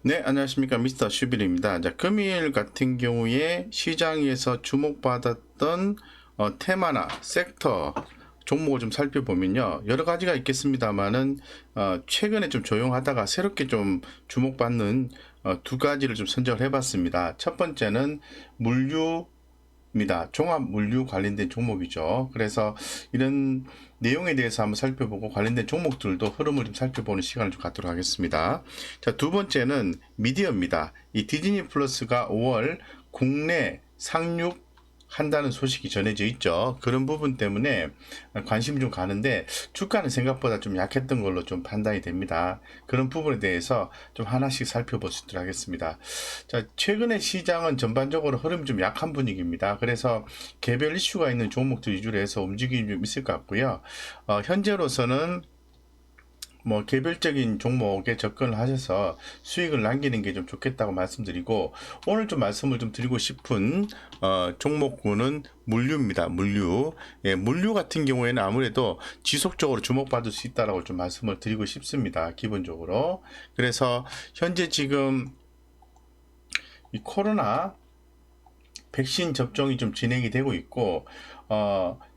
네, 안녕하십니까. 미스터 슈빌입니다. 자, 금일 같은 경우에 시장에서 주목받았던 테마나 섹터 종목을 좀 살펴보면요. 여러 가지가 있겠습니다만은 최근에 좀 조용하다가 새롭게 좀 주목받는 두 가지를 좀 선정을 해봤습니다. 첫 번째는 물류 입니다. 종합 물류 관련된 종목이죠. 그래서 이런 내용에 대해서 한번 살펴보고 관련된 종목들도 흐름을 좀 살펴보는 시간을 좀 갖도록 하겠습니다. 자, 두 번째는 미디어입니다. 이 디즈니 플러스가 5월 국내 상륙 한다는 소식이 전해져 있죠. 그런 부분 때문에 관심이 좀 가는데 주가는 생각보다 좀 약했던 걸로 좀 판단이 됩니다. 그런 부분에 대해서 좀 하나씩 살펴보시도록 하겠습니다. 자, 최근에 시장은 전반적으로 흐름이 좀 약한 분위기입니다. 그래서 개별 이슈가 있는 종목들 위주로 해서 움직임이 좀 있을 것 같고요. 현재로서는 뭐 개별적인 종목에 접근을 하셔서 수익을 남기는 게 좀 좋겠다고 말씀드리고, 오늘 좀 말씀을 좀 드리고 싶은 종목군은 물류입니다. 물류. 예, 물류 같은 경우에는 아무래도 지속적으로 주목받을 수 있다라고 좀 말씀을 드리고 싶습니다. 기본적으로. 그래서 현재 지금 이 코로나 백신 접종이 좀 진행이 되고 있고,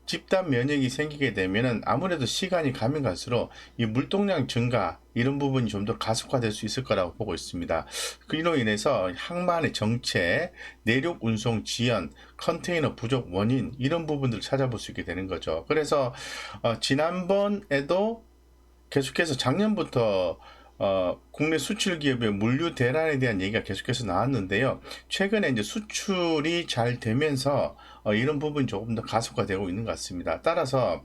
집단 면역이 생기게 되면은 아무래도 시간이 가면 갈수록 이 물동량 증가 이런 부분이 좀 더 가속화될 수 있을 거라고 보고 있습니다. 그로 인해서 항만의 정체, 내륙 운송 지연, 컨테이너 부족 원인 이런 부분들을 찾아볼 수 있게 되는 거죠. 그래서 지난번에도 계속해서 작년부터 국내 수출 기업의 물류 대란에 대한 얘기가 계속해서 나왔는데요. 최근에 이제 수출이 잘 되면서 이런 부분이 조금 더 가속화되고 있는 것 같습니다. 따라서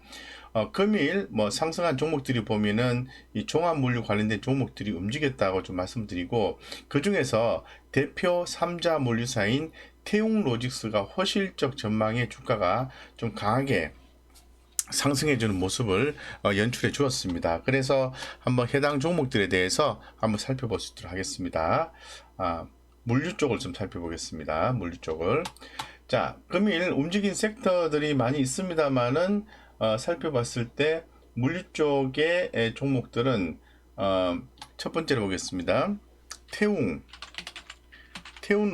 금일 뭐 상승한 종목들이 보면은 이 종합 물류 관련된 종목들이 움직였다고 좀 말씀드리고, 그 중에서 대표 3자 물류사인 태웅로직스가 허실적 전망의 주가가 좀 강하게 상승해주는 모습을 연출해 주었습니다. 그래서 한번 해당 종목들에 대해서 한번 살펴보도록 하겠습니다. 물류 쪽을 좀 살펴보겠습니다. 물류 쪽을. 자, 금일 움직인 섹터들이 많이 있습니다만은 살펴봤을 때 물류 쪽의 종목들은 첫 번째로 보겠습니다. 태운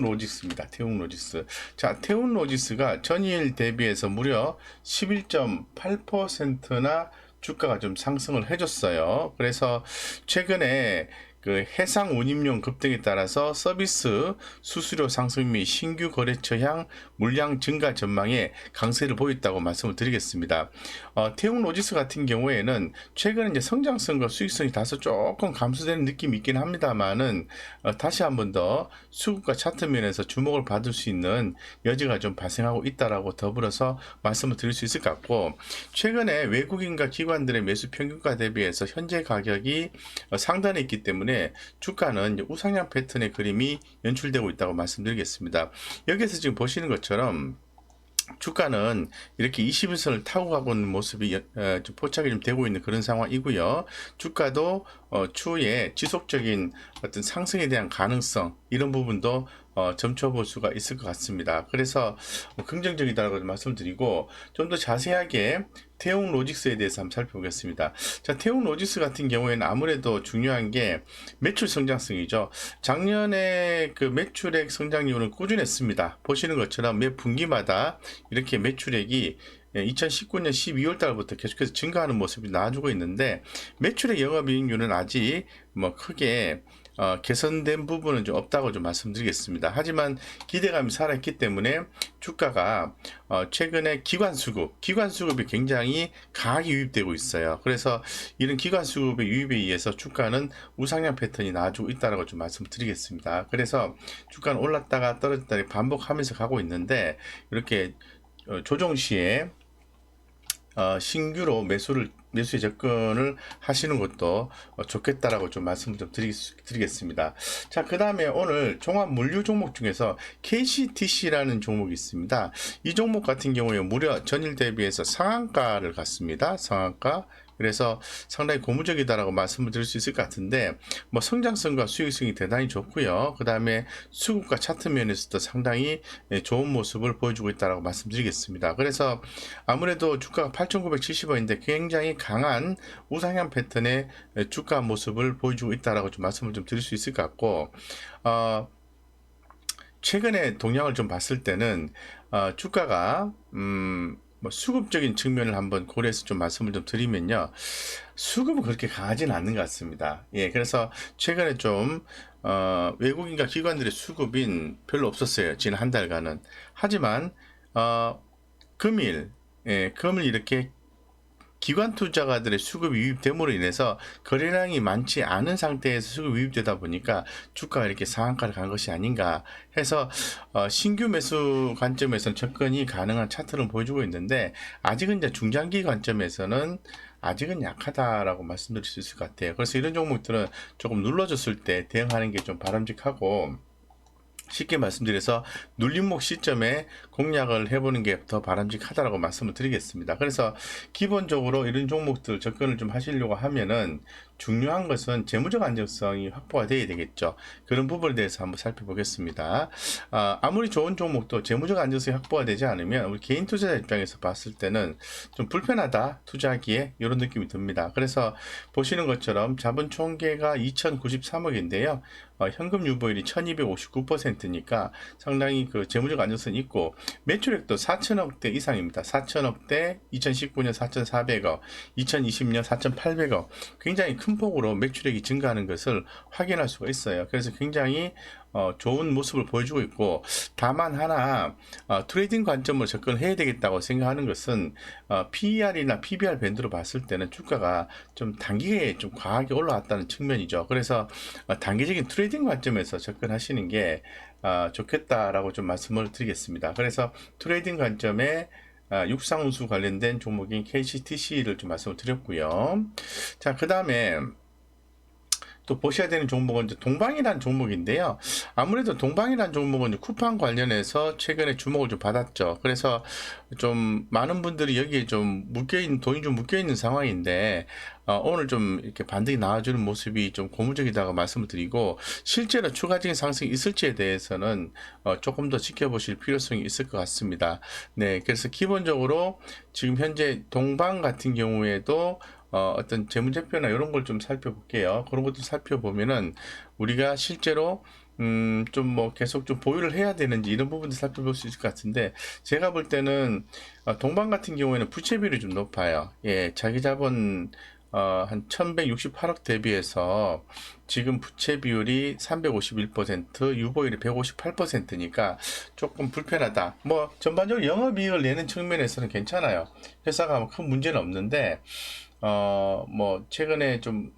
로직스입니다. 태운 로직스. 자, 태운 로직스가 전일 대비해서 무려 11.8%나 주가가 좀 상승을 해줬어요. 그래서 최근에 그 해상 운임용 급등에 따라서 서비스 수수료 상승 및 신규 거래처향 물량 증가 전망에 강세를 보였다고 말씀을 드리겠습니다. 태웅 로지스 같은 경우에는 최근에 이제 성장성과 수익성이 다소 조금 감소되는 느낌이 있긴 합니다만은 다시 한번 더 수급과 차트 면에서 주목을 받을 수 있는 여지가 좀 발생하고 있다라고 더불어서 말씀을 드릴 수 있을 것 같고, 최근에 외국인과 기관들의 매수 평균가 대비해서 현재 가격이 상단에 있기 때문에 주가는 우상향 패턴의 그림이 연출되고 있다고 말씀드리겠습니다. 여기서 지금 보시는 것처럼 주가는 이렇게 21선을 타고 가고 있는 모습이 좀 포착이 좀 되고 있는 그런 상황이고요. 주가도 추후에 지속적인 어떤 상승에 대한 가능성 이런 부분도 점쳐볼 수가 있을 것 같습니다. 그래서 긍정적이다라고 말씀드리고, 좀 더 자세하게 태웅 로직스에 대해서 한번 살펴보겠습니다. 자, 태웅 로직스 같은 경우에는 아무래도 중요한 게 매출 성장성이죠. 작년에 그 매출액 성장률은 꾸준했습니다. 보시는 것처럼 매 분기마다 이렇게 매출액이 2019년 12월 달부터 계속해서 증가하는 모습이 나와주고 있는데, 매출액 영업이익률은 아직 뭐 크게 개선된 부분은 좀 없다고 좀 말씀드리겠습니다. 하지만 기대감이 살아있기 때문에 주가가 최근에 기관 수급이 굉장히 강하게 유입되고 있어요. 그래서 이런 기관 수급의 유입에 의해서 주가는 우상향 패턴이 나와주고 있다고 좀 말씀드리겠습니다. 그래서 주가는 올랐다가 떨어졌다가 반복하면서 가고 있는데, 이렇게 조정 시에 신규로 매수에 접근을 하시는 것도 좋겠다라고 좀 말씀을 좀 드리겠습니다. 자, 그 다음에 오늘 종합 물류 종목 중에서 KCTC라는 종목이 있습니다. 이 종목 같은 경우에 무려 전일 대비해서 상한가를 갔습니다. 상한가. 그래서 상당히 고무적이다라고 말씀을 드릴 수 있을 것 같은데, 뭐 성장성과 수익성이 대단히 좋고요. 그 다음에 수급과 차트 면에서도 상당히 좋은 모습을 보여주고 있다라고 말씀드리겠습니다. 그래서 아무래도 주가가 8,970원인데 굉장히 강한 우상향 패턴의 주가 모습을 보여주고 있다라고 좀 말씀을 좀 드릴 수 있을 것 같고, 최근에 동향을 좀 봤을 때는 주가가 뭐 수급적인 측면을 한번 고려해서 좀 말씀을 좀 드리면요, 수급은 그렇게 강하지는 않는 것 같습니다. 예, 그래서 최근에 좀 외국인과 기관들의 수급인 별로 없었어요. 지난 한 달간은. 하지만 금일, 예, 금일 이렇게 기관 투자가들의 수급 유입됨으로 인해서 거래량이 많지 않은 상태에서 수급 유입되다 보니까 주가가 이렇게 상한가를 간 것이 아닌가 해서 신규 매수 관점에서는 접근이 가능한 차트를 보여주고 있는데, 아직은 이제 중장기 관점에서는 아직은 약하다라고 말씀드릴 수 있을 것 같아요. 그래서 이런 종목들은 조금 눌러줬을 때 대응하는 게 좀 바람직하고, 쉽게 말씀드려서 눌림목 시점에 공략을 해보는 게 더 바람직하다라고 말씀을 드리겠습니다. 그래서 기본적으로 이런 종목들 접근을 좀 하시려고 하면은 중요한 것은 재무적 안정성이 확보가 돼야 되겠죠. 그런 부분에 대해서 한번 살펴보겠습니다. 아무리 좋은 종목도 재무적 안정성이 확보가 되지 않으면 우리 개인 투자자 입장에서 봤을 때는 좀 불편하다, 투자하기에, 이런 느낌이 듭니다. 그래서 보시는 것처럼 자본 총계가 2093억인데요. 현금 유보율이 1259%니까 상당히 그 재무적 안정성이 있고, 매출액도 4천억대 이상입니다. 4천억대, 2019년 4,400억, 2020년 4,800억, 굉장히 큰 폭으로 매출액이 증가하는 것을 확인할 수가 있어요. 그래서 굉장히 좋은 모습을 보여주고 있고, 다만 하나 트레이딩 관점으로 접근을 해야 되겠다고 생각하는 것은 PER이나 PBR 밴드로 봤을 때는 주가가 좀 단기에 좀 과하게 올라왔다는 측면이죠. 그래서 단기적인 트레이딩 관점에서 접근하시는 게 좋겠다라고 좀 말씀을 드리겠습니다. 그래서 트레이딩 관점에 육상운수 관련된 종목인 KCTC를 좀 말씀을 드렸고요. 자, 그 다음에 또 보셔야 되는 종목은 이제 동방이라는 종목인데요. 아무래도 동방이라는 종목은 이제 쿠팡 관련해서 최근에 주목을 좀 받았죠. 그래서 좀 많은 분들이 여기에 좀 묶여있는, 돈이 좀 묶여있는 상황인데, 오늘 좀 이렇게 반등이 나와주는 모습이 좀 고무적이다고 말씀을 드리고, 실제로 추가적인 상승이 있을지에 대해서는 조금 더 지켜보실 필요성이 있을 것 같습니다. 네, 그래서 기본적으로 지금 현재 동방 같은 경우에도 어떤 재무제표나 이런 걸 좀 살펴볼게요. 그런 것도 살펴보면은 우리가 실제로 좀 뭐 계속 좀 보유를 해야 되는지 이런 부분도 살펴볼 수 있을 것 같은데, 제가 볼 때는 동방 같은 경우에는 부채 비율이 좀 높아요. 예, 자기 자본 한 1168억 대비해서 지금 부채 비율이 351%, 유보율이 158%니까 조금 불편하다. 뭐 전반적으로 영업이익을 내는 측면에서는 괜찮아요. 회사가 뭐 큰 문제는 없는데, 뭐, 최근에 좀,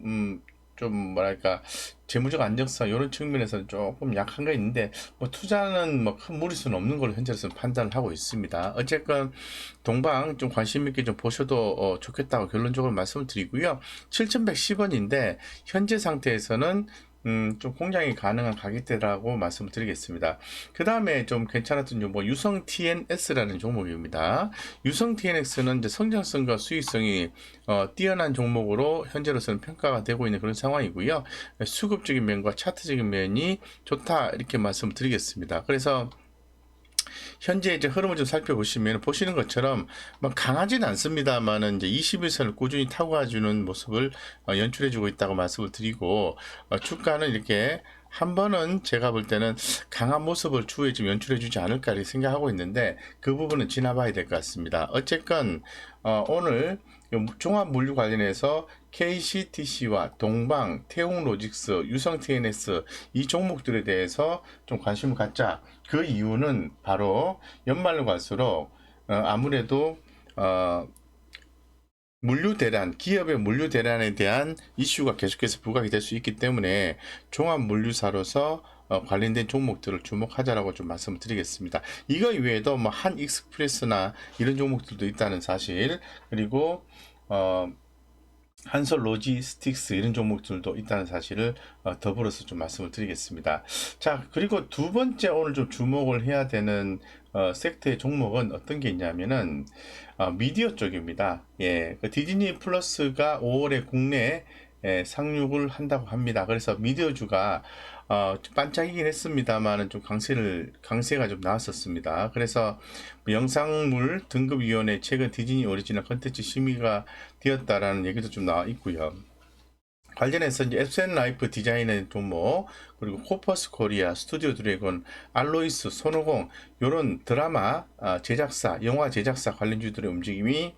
뭐랄까, 재무적 안정성, 이런 측면에서는 조금 약한 거 있는데, 뭐, 투자는 뭐 큰 무리수는 없는 걸로 현재로서는 판단을 하고 있습니다. 어쨌건, 동방 좀 관심 있게 좀 보셔도 좋겠다고 결론적으로 말씀을 드리고요. 7,110원인데, 현재 상태에서는 좀 공략이 가능한 가격대라고 말씀을 드리겠습니다. 그 다음에 좀 괜찮았던 종목, 유성 TNS라는 종목입니다. 유성 TNS는 이제 성장성과 수익성이 뛰어난 종목으로 현재로서는 평가가 되고 있는 그런 상황이고요. 수급적인 면과 차트적인 면이 좋다, 이렇게 말씀을 드리겠습니다. 그래서 현재 이제 흐름을 좀 살펴보시면 보시는 것처럼 막 강하진 않습니다만은 이제 21선을 꾸준히 타고 가주는 모습을 연출해주고 있다고 말씀을 드리고, 주가는 이렇게 한 번은 제가 볼 때는 강한 모습을 추후에 좀 연출해주지 않을까 이렇게 생각하고 있는데, 그 부분은 지나봐야 될 것 같습니다. 어쨌건 오늘 종합 물류 관련해서 KCTC와 동방, 태웅로직스, 유성 TNS 이 종목들에 대해서 좀 관심을 갖자. 그 이유는 바로 연말로 갈수록 아무래도 물류 대란, 기업의 물류 대란에 대한 이슈가 계속해서 부각이 될 수 있기 때문에 종합 물류사로서 관련된 종목들을 주목하자라고 좀 말씀을 드리겠습니다. 이거 이외에도 뭐 한익스프레스나 이런 종목들도 있다는 사실, 그리고 한솔 로지스틱스 이런 종목들도 있다는 사실을 더불어서 좀 말씀을 드리겠습니다. 자, 그리고 두 번째 오늘 좀 주목을 해야 되는 섹터의 종목은 어떤 게 있냐면은 미디어 쪽입니다. 예, 그 디즈니 플러스가 5월에 국내에 상륙을 한다고 합니다. 그래서 미디어주가 반짝이긴 했습니다만은 좀 강세가 좀 나왔었습니다. 그래서 뭐 영상물 등급위원회 최근 디즈니 오리지널 컨텐츠 심의가 되었다라는 얘기도 좀 나와 있고요. 관련해서 이제 앱센라이프 디자인의 종목, 그리고 코퍼스 코리아, 스튜디오 드래곤, 알로이스, 손오공 요런 드라마 제작사, 영화 제작사 관련주들의 움직임이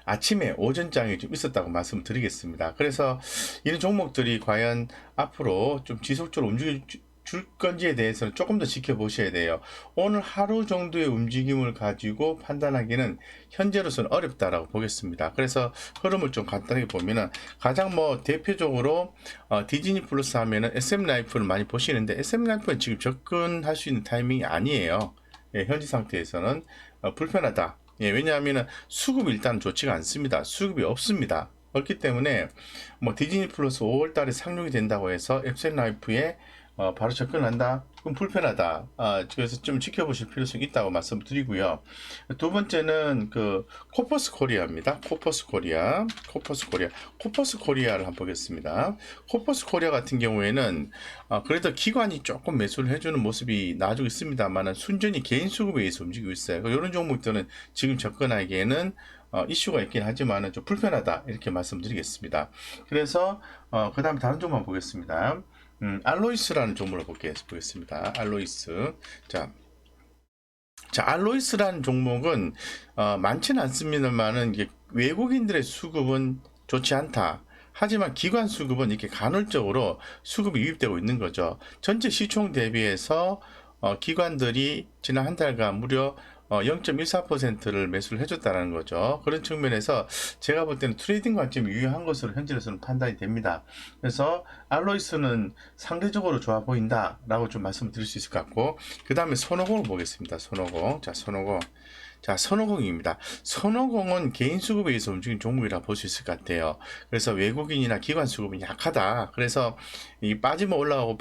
아침에 오전장에 좀 있었다고 말씀드리겠습니다. 그래서 이런 종목들이 과연 앞으로 좀 지속적으로 움직여 줄 건지에 대해서는 조금 더 지켜보셔야 돼요. 오늘 하루 정도의 움직임을 가지고 판단하기는 현재로서는 어렵다라고 보겠습니다. 그래서 흐름을 좀 간단하게 보면은 가장 뭐 대표적으로 디즈니 플러스 하면은 SM 라이프를 많이 보시는데 SM 라이프는 지금 접근할 수 있는 타이밍이 아니에요. 예, 현재 상태에서는 불편하다. 예, 왜냐하면 수급이 일단 좋지가 않습니다. 수급이 없습니다. 없기 때문에 뭐 디즈니 플러스 5월 달에 상륙이 된다고 해서 앱센 라이프에 바로 접근한다? 그럼 불편하다. 그래서 좀 지켜보실 필요성이 있다고 말씀드리고요. 두 번째는 그 코퍼스 코리아입니다. 코퍼스 코리아를 한번 보겠습니다. 코퍼스 코리아 같은 경우에는 그래도 기관이 조금 매수를 해주는 모습이 나아지고 있습니다만 순전히 개인 수급에 의해서 움직이고 있어요. 이런 종목들은 지금 접근하기에는 이슈가 있긴 하지만 좀 불편하다 이렇게 말씀드리겠습니다. 그래서 그 다음에 다른 종목 보겠습니다. 알로이스라는 종목을 보겠습니다. 알로이스. 자, 알로이스라는 종목은 많지는 않습니다만은 이게 외국인들의 수급은 좋지 않다. 하지만 기관 수급은 이렇게 간헐적으로 수급이 유입되고 있는 거죠. 전체 시총 대비해서 기관들이 지난 한 달간 무려 0.14%를 매수를 해줬다는 거죠. 그런 측면에서 제가 볼 때는 트레이딩 관점이 유효한 것으로 현재로서는 판단이 됩니다. 그래서 알로이스는 상대적으로 좋아 보인다라고 좀 말씀드릴 수 있을 것 같고, 그 다음에 손오공을 보겠습니다. 손오공. 자, 선호공입니다. 선호공은 개인 수급에 의해서 움직이는 종목이라 볼 수 있을 것 같아요. 그래서 외국인이나 기관 수급은 약하다. 그래서 이 빠지면 올라가고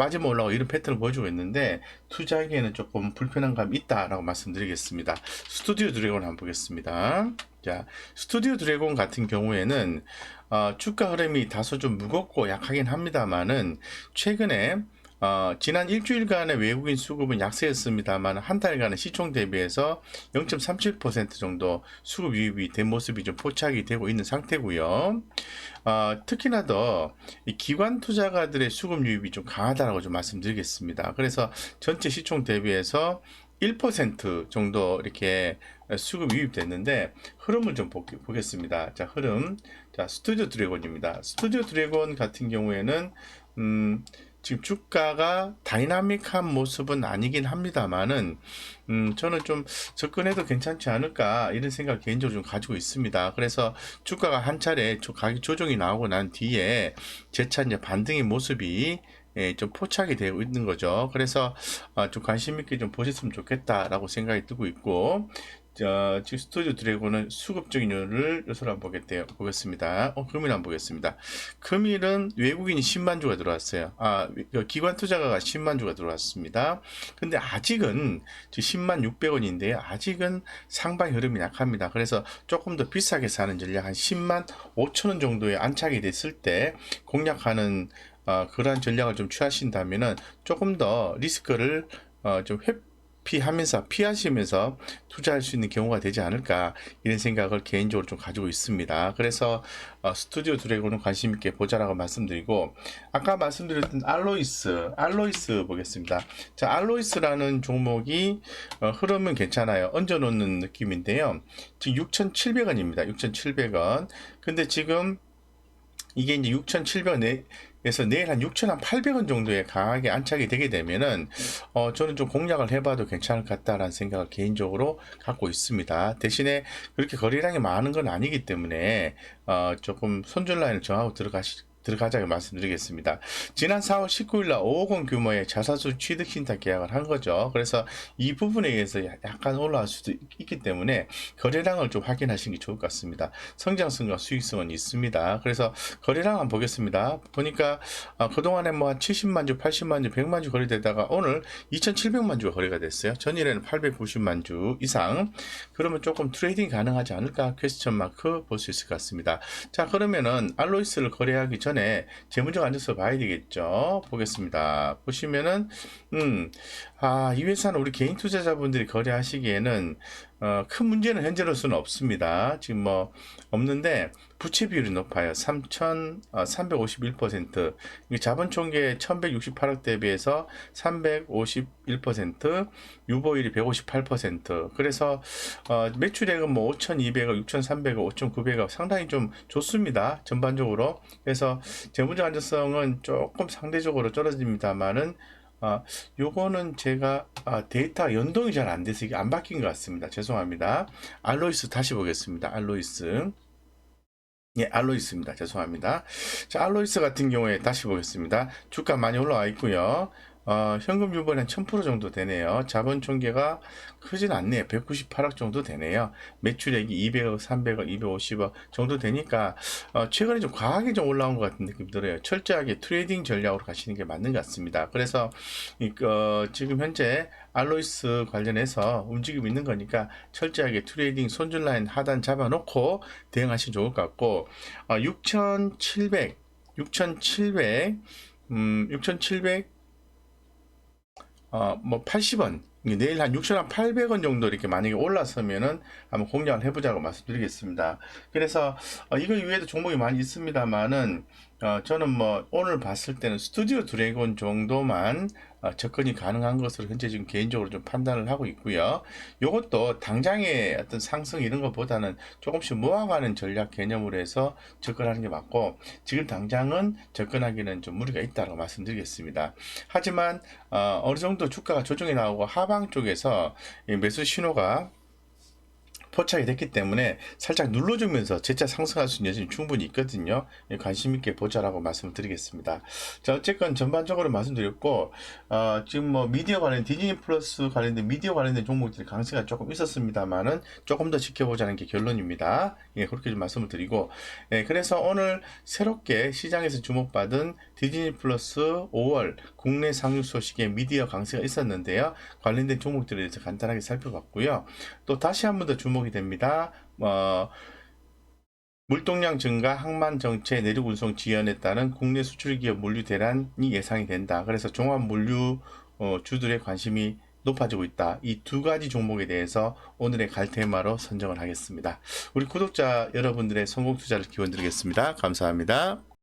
이런 패턴을 보여주고 있는데 투자하기에는 조금 불편한 감이 있다라고 말씀드리겠습니다. 스튜디오 드래곤 한번 보겠습니다. 자, 스튜디오 드래곤 같은 경우에는 주가 흐름이 다소 좀 무겁고 약하긴 합니다만은 최근에 지난 일주일간의 외국인 수급은 약세였습니다만 한 달간의 시총 대비해서 0.37% 정도 수급 유입이 된 모습이 좀 포착이 되고 있는 상태고요. 특히나 더 기관 투자가들의 수급 유입이 좀 강하다라고 좀 말씀드리겠습니다. 그래서 전체 시총 대비해서 1% 정도 이렇게 수급 유입됐는데 흐름을 좀 보겠습니다. 자, 흐름. 자, 스튜디오 드래곤입니다. 스튜디오 드래곤 같은 경우에는 지금 주가가 다이나믹한 모습은 아니긴 합니다만은 저는 좀 접근해도 괜찮지 않을까 이런 생각 개인적으로 좀 가지고 있습니다. 그래서 주가가 한 차례 가격 조정이 나오고 난 뒤에 재차 이제 반등의 모습이 좀 포착이 되고 있는 거죠. 그래서 좀 관심 있게 좀 보셨으면 좋겠다라고 생각이 들고 있고, 지금 스튜디오 드래곤은 수급적인 요소를 한번 보겠습니다. 금일 한번 보겠습니다. 금일은 외국인이 10만 주가 들어왔어요. 기관 투자가가 10만 주가 들어왔습니다. 근데 아직은 10만 600원인데요. 아직은 상방 흐름이 약합니다. 그래서 조금 더 비싸게 사는 전략 한 10만 5천 원 정도에 안착이 됐을 때 공략하는 그러한 전략을 좀 취하신다면은 조금 더 리스크를 좀 피하시면서 투자할 수 있는 경우가 되지 않을까 이런 생각을 개인적으로 좀 가지고 있습니다. 그래서 스튜디오 드래곤은 관심 있게 보자라고 말씀드리고, 아까 말씀드렸던 알로이스 보겠습니다. 자, 알로이스라는 종목이 흐름은 괜찮아요. 얹어놓는 느낌인데요. 지금 6,700원입니다. 6,700원. 근데 지금 이게 이제 6,700원에서 내일 한 6,800원 정도에 강하게 안착이 되게 되면은 저는 좀 공략을 해봐도 괜찮을 것 같다라는 생각을 개인적으로 갖고 있습니다. 대신에 그렇게 거래량이 많은 건 아니기 때문에 조금 손절 라인을 정하고 들어가자고 말씀드리겠습니다. 지난 4월 19일 날 550 규모의 자사주 취득 신탁 계약을 한 거죠. 그래서 이 부분에 의해서 약간 올라갈 수도 있기 때문에 거래량을 좀 확인하시는 게 좋을 것 같습니다. 성장성과 수익성은 있습니다. 그래서 거래량 한번 보겠습니다. 보니까 그동안에 뭐 한 70만 주, 80만 주, 100만 주 거래되다가 오늘 2,700만 주가 거래가 됐어요. 전일에는 890만 주 이상. 그러면 조금 트레이딩 가능하지 않을까? 퀘스천 마크 볼 수 있을 것 같습니다. 자, 그러면은 알로이스를 거래하기 전에 재무적 안정성 봐야 되겠죠. 보겠습니다. 보시면은 이 회사는 우리 개인 투자자분들이 거래하시기에는 큰 문제는 현재로서는 없습니다. 지금 뭐 없는데 부채 비율이 높아요. 351%. 자본 총계 1168억 대비해서 351%, 유보율이 158%. 그래서 매출액은 뭐 5,200억, 6,300억, 5,900억 상당히 좀 좋습니다. 전반적으로. 그래서 재무적 안정성은 조금 상대적으로 떨어집니다만은 요거는 제가 데이터 연동이 잘 안 돼서 이게 안 바뀐 것 같습니다. 죄송합니다. 알로이스 다시 보겠습니다. 알로이스. 예, 알로이스입니다. 죄송합니다. 자, 알로이스 같은 경우에 다시 보겠습니다. 주가 많이 올라와 있고요. 현금 유보는 한 1000% 정도 되네요. 자본 총계가 크진 않네요. 198억 정도 되네요. 매출액이 200억, 300억, 250억 정도 되니까 최근에 좀 과하게 좀 올라온 것 같은 느낌 들어요. 철저하게 트레이딩 전략으로 가시는 게 맞는 것 같습니다. 그래서 지금 현재 알로이스 관련해서 움직이고 있는 거니까 철저하게 트레이딩 손절 라인 하단 잡아놓고 대응하시면 좋을 것 같고 6,700 뭐 80원 내일 한 6,800원 정도 이렇게 만약에 올라서면은 한번 공략을 해보자고 말씀드리겠습니다. 그래서 이거 이외에도 종목이 많이 있습니다만은 저는 뭐 오늘 봤을 때는 스튜디오 드래곤 정도만 접근이 가능한 것으로 현재 지금 개인적으로 좀 판단을 하고 있고요. 이것도 당장의 어떤 상승 이런 것보다는 조금씩 모아가는 전략 개념으로 해서 접근하는 게 맞고 지금 당장은 접근하기는 좀 무리가 있다고 말씀드리겠습니다. 하지만 어느 정도 주가가 조정이 나오고 하방 쪽에서 매수 신호가 포착이 됐기 때문에 살짝 눌러주면서 재차 상승할 수 있는 여지는 충분히 있거든요. 관심 있게 보자라고 말씀을 드리겠습니다. 자, 어쨌건 전반적으로 말씀드렸고 지금 뭐 미디어 관련 디즈니 플러스 관련된 미디어 관련된 종목들이 강세가 조금 있었습니다만은 조금 더 지켜보자는 게 결론입니다. 예, 그렇게 좀 말씀을 드리고 그래서 오늘 새롭게 시장에서 주목받은 디즈니 플러스 5월 국내 상륙 소식에 미디어 강세가 있었는데요. 관련된 종목들에 대해서 간단하게 살펴봤고요. 또 다시 한 번 더 주목이 됩니다. 물동량 증가, 항만 정체, 내륙 운송 지연에 따른 국내 수출 기업 물류 대란이 예상이 된다. 그래서 종합 물류 주들의 관심이 높아지고 있다. 이 두 가지 종목에 대해서 오늘의 갈테마로 선정을 하겠습니다. 우리 구독자 여러분들의 성공 투자를 기원드리겠습니다. 감사합니다.